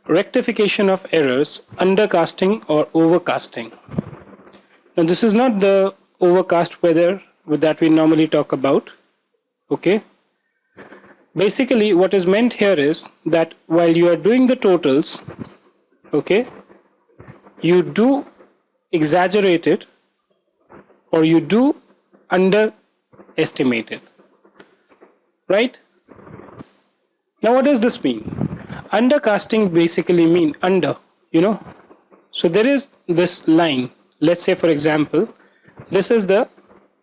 rectification of errors, undercasting or overcasting. Now this is not the overcast weather that we normally talk about. Okay. Basically what is meant here is that while you are doing the totals, okay, you do exaggerate it or you do underestimate it. Right? Now what does this mean? Undercasting basically mean under, So there is this line. Let's say for example, this is the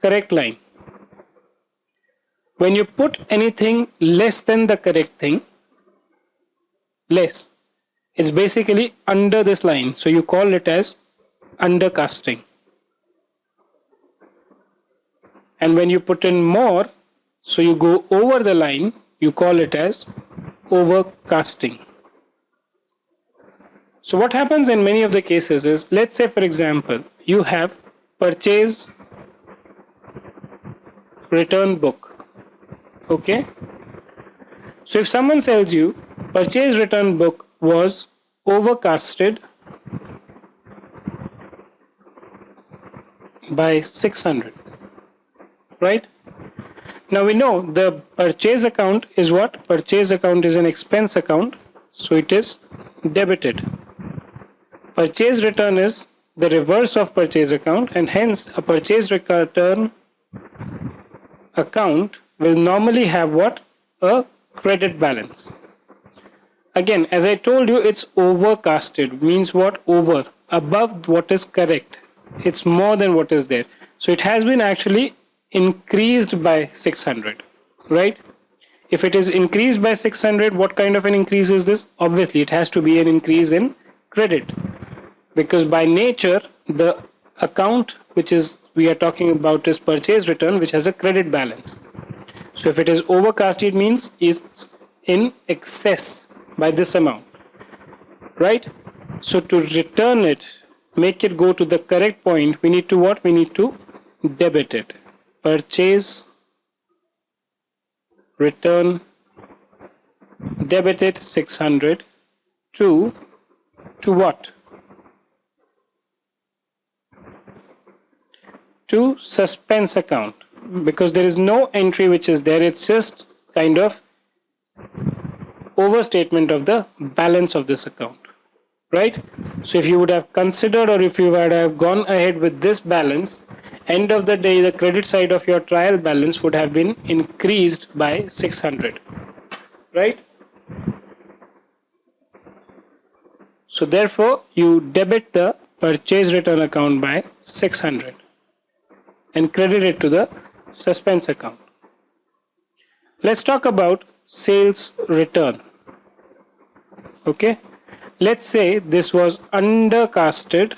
correct line. When you put anything less than the correct thing, less, it's basically under this line. So you call it as undercasting. And when you put in more, so you go over the line, you call it as overcasting. So what happens in many of the cases is, let's say for example, you have purchase return book. Okay. So if someone tells you purchase return book was overcasted by 600, right? Now we know the purchase account is what? Purchase account is an expense account, so it is debited. Purchase return is the reverse of purchase account, and hence a purchase return account will normally have what? A credit balance. Again, as I told you, it's overcasted, means what? Over, above what is correct. It's more than what is there. So it has been actually increased by 600, right? If it is increased by 600, what kind of an increase is this? Obviously, it has to be an increase in credit, because by nature, the account which is we are talking about is purchase return, which has a credit balance. So if it is overcasted, means it's in excess by this amount, right? So to return it, make it go to the correct point, we need to what? We need to debit it. Purchase return debited 600 to what? To suspense account, because there is no entry which is there, it's just kind of overstatement of the balance of this account, right? So if you would have considered, or if you would have gone ahead with this balance, end of the day the credit side of your trial balance would have been increased by 600, right? So therefore you debit the purchase return account by 600 and credit it to the suspense account. Let's talk about sales return. Okay, let's say this was undercasted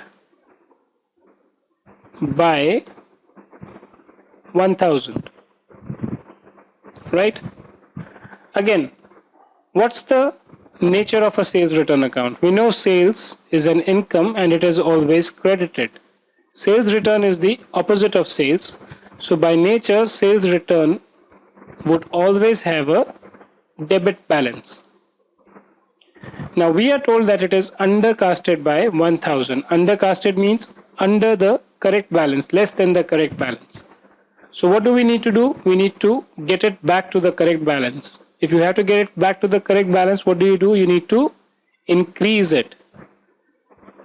by 1000, right? Again, what's the nature of a sales return account? We know sales is an income and it is always credited. Sales return is the opposite of sales. So by nature, sales return would always have a debit balance. Now we are told that it is undercasted by 1000. Undercasted means under the correct balance, less than the correct balance. So what do we need to do? We need to get it back to the correct balance. If you have to get it back to the correct balance, what do? You need to increase it.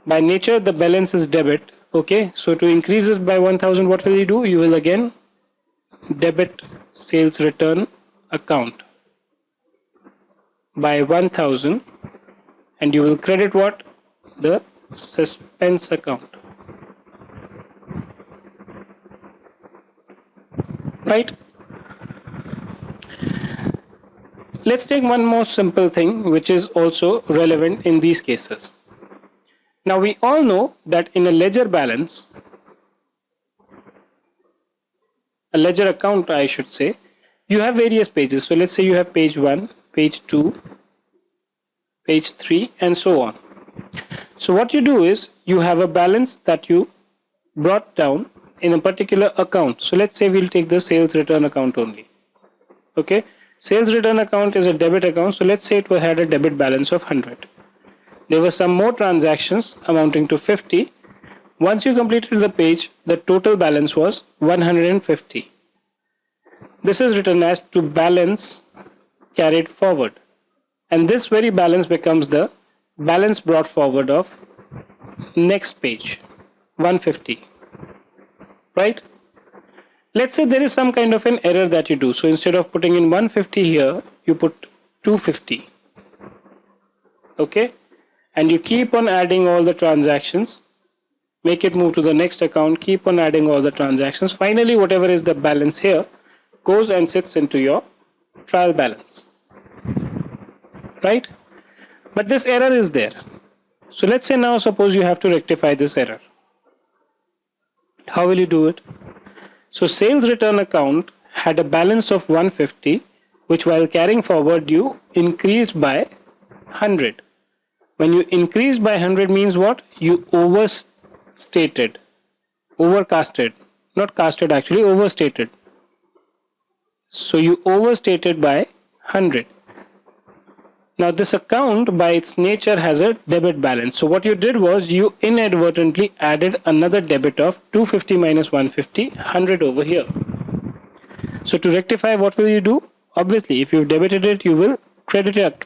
By nature, the balance is debit. Okay, so to increase it by 1000, what will you do? You will again debit sales return account by 1000 and you will credit what? The suspense account. Right? Let's take one more simple thing which is also relevant in these cases. Now we all know that in a ledger balance, a ledger account I should say, you have various pages. So let's say you have page 1, page 2, page 3 and so on. So what you do is you have a balance that you brought down in a particular account. So let's say we'll take the sales return account only. Okay, sales return account is a debit account. So let's say it had a debit balance of 100. There were some more transactions amounting to 50. Once you completed the page, the total balance was 150. This is written as to balance carried forward. And this very balance becomes the balance brought forward of next page, 150. Right? Let's say there is some kind of an error that you do. So instead of putting in 150 here, you put 250. Okay? And you keep on adding all the transactions. Make it move to the next account. Keep on adding all the transactions. Finally, whatever is the balance here goes and sits into your trial balance. Right? But this error is there. So let's say now suppose you have to rectify this error. How will you do it? So sales return account had a balance of 150, which while carrying forward you increased by 100. When you increased by 100 means what? You overstated, overcasted, not casted actually, overstated. So you overstated by 100. Now this account by its nature has a debit balance. So what you did was you inadvertently added another debit of 250 minus 150, 100 over here. So to rectify, what will you do? Obviously, if you've debited it, you will credit it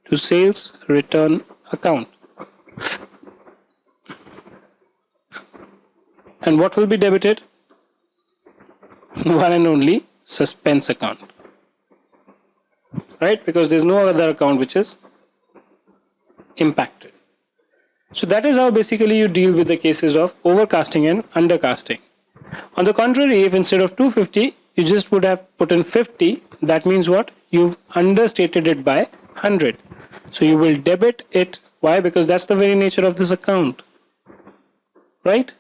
to sales return account. And what will be debited? One and only suspense account. Right? Because there's no other account which is impacted. So that is how basically you deal with the cases of overcasting and undercasting. On the contrary, if instead of 250 you just would have put in 50, that means what? You've understated it by 100. So you will debit it. Why? Because that's the very nature of this account. Right?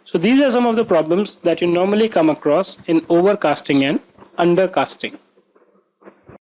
So these are some of the problems that you normally come across in overcasting and undercasting.